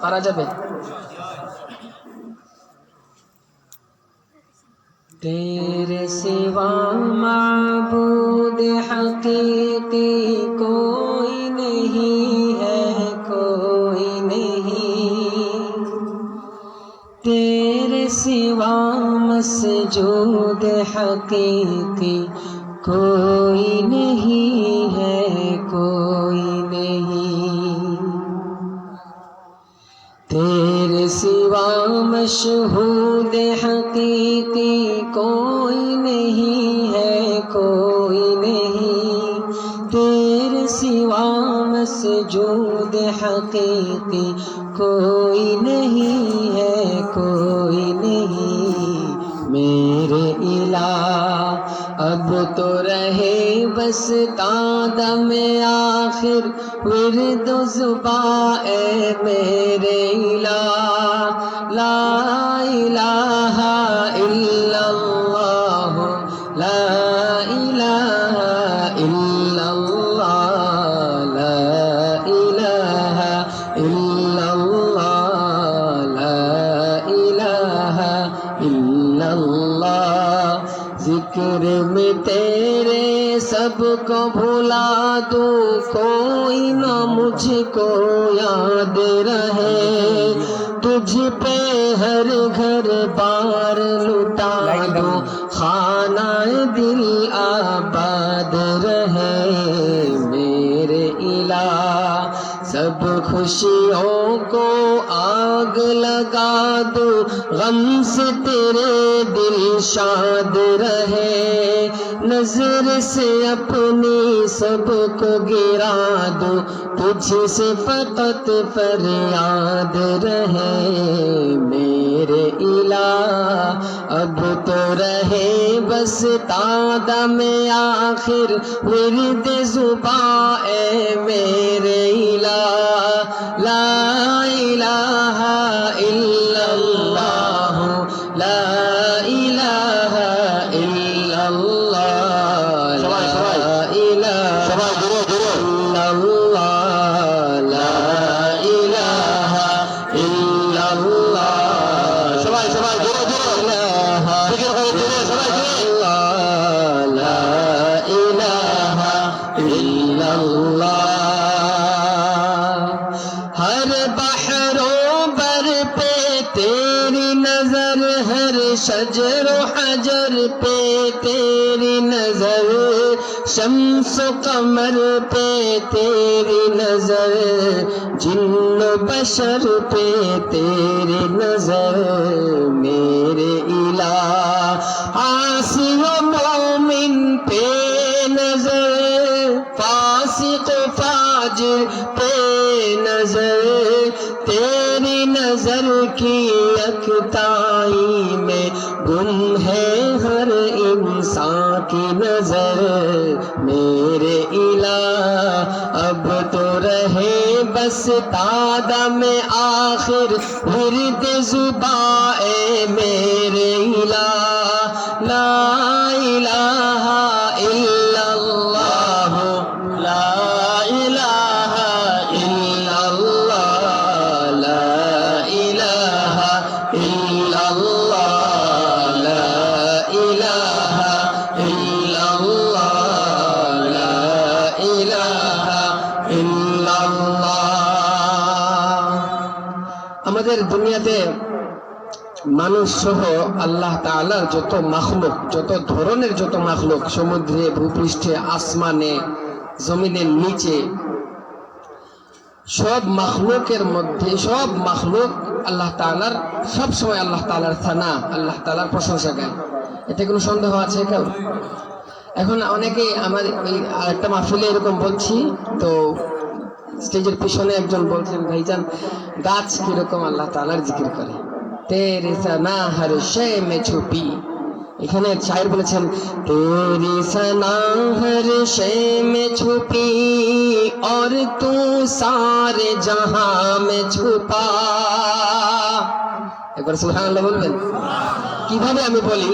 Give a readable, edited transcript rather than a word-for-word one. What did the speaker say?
পারা যাবে? तेरे सिवा माबूद हकीकी कोई नहीं है, कोई नहीं। तेरे सिवा मसजूद हकीकी कोई नहीं है, कोई नहीं। तेरे सिवा मशहूद हकीकी कोई नहीं है, कोई नहीं। तेरे सिवा मसजूद हकीकी कोई नहीं है, कोई नहीं। मेरे इला अब तो रहे बस तादम आखिर विर्द ज़ुबा ए मेरे इला। ला इलाहा इल्लल्लाह, ला इलाहा इल्लल्लाह, ला इलाहा इल्लल्लाह, ला इलाहा इल्लल्लाह। जिक्र में तेरे सबको भुला दूं, कोई ना मुझको याद रहे। तुझ पे हर घर बार लुटा दूं, खाना दिल आबाद रहे। मेरे इला सब खुशियों को आग लगा दो, गम से तेरे दिल शाद रहे। नजर से अपनी सबको गिरा दो, तुझसे फकत फरियाद रहे। मेरे इला अब तो रहे बस तादा में आखिर विर्द ज़ुबा ए मेरे इला। ला इलाहा इल्लल्लाह, ला इलाहा इल्लल्लाह, ला इलाहा इल्लल्लाह, ला इलाहा इल्लल्लाह। সবাই সবাই জোরে জোরে জিকির করে জোরে সবাই জোরে লা ইলাহা ইল্লাল্লাহ। हर बहरों बर पे तेरी नजर, हर शजर हजर पे तेरी नजर, शम्स कमर पे तेरी नजर, जिन्न बशर पे तेरी नजर। मेरे इला आसी व मोमिन पे नजर, फासिक फाजिर पे नजर। तेरी नजर की यकताई में गुम है हर इंसान की नजर। मेरे इला अब तो रहे बस तादा में आखिर विर्द ज़ुबा ए मेरे इला। ला इलाहा इल्लल्लाह, ला इलाहा इल्लल्लाह, ला इलाहा इल्लल्लाह, ला इलाहा इल्लल्लाह, ला इलाहा इल्लल्लाह। আমাদের দুনিয়াতে মানুষ সহ আল্লাহ তাআলার যত মাখলুক, যত ধরনের যত মাখলুক, সমুদ্রে, ভূপৃষ্ঠে, আসমানে, জমিনের নিচে, সব মাখলুকের মধ্যে সব মাখলুক আল্লাহ তাআলার, সব সময় আল্লাহ তাআলার সানা, আল্লাহ তাআলার প্রশংসা গায়। এতে কোনো সন্দেহ আছে কেউ? এখন অনেকেই আমার আরেকটা মাহফিলে এরকম বলছি, তো স্টেজের পিছনে একজন বলছেন, ভাইজান গাছ কিরকম আল্লাহ তাআলার জিকির করে, তেরে সানা হর শে মে ছুপি। এখানে শায়ের বলেছেন, তেরি সনা হর শে মে ছুপি और तू सारे जहां में छुपा। একবার সুবহানাল্লাহ বলবেন। কিভাবে আমি বলি,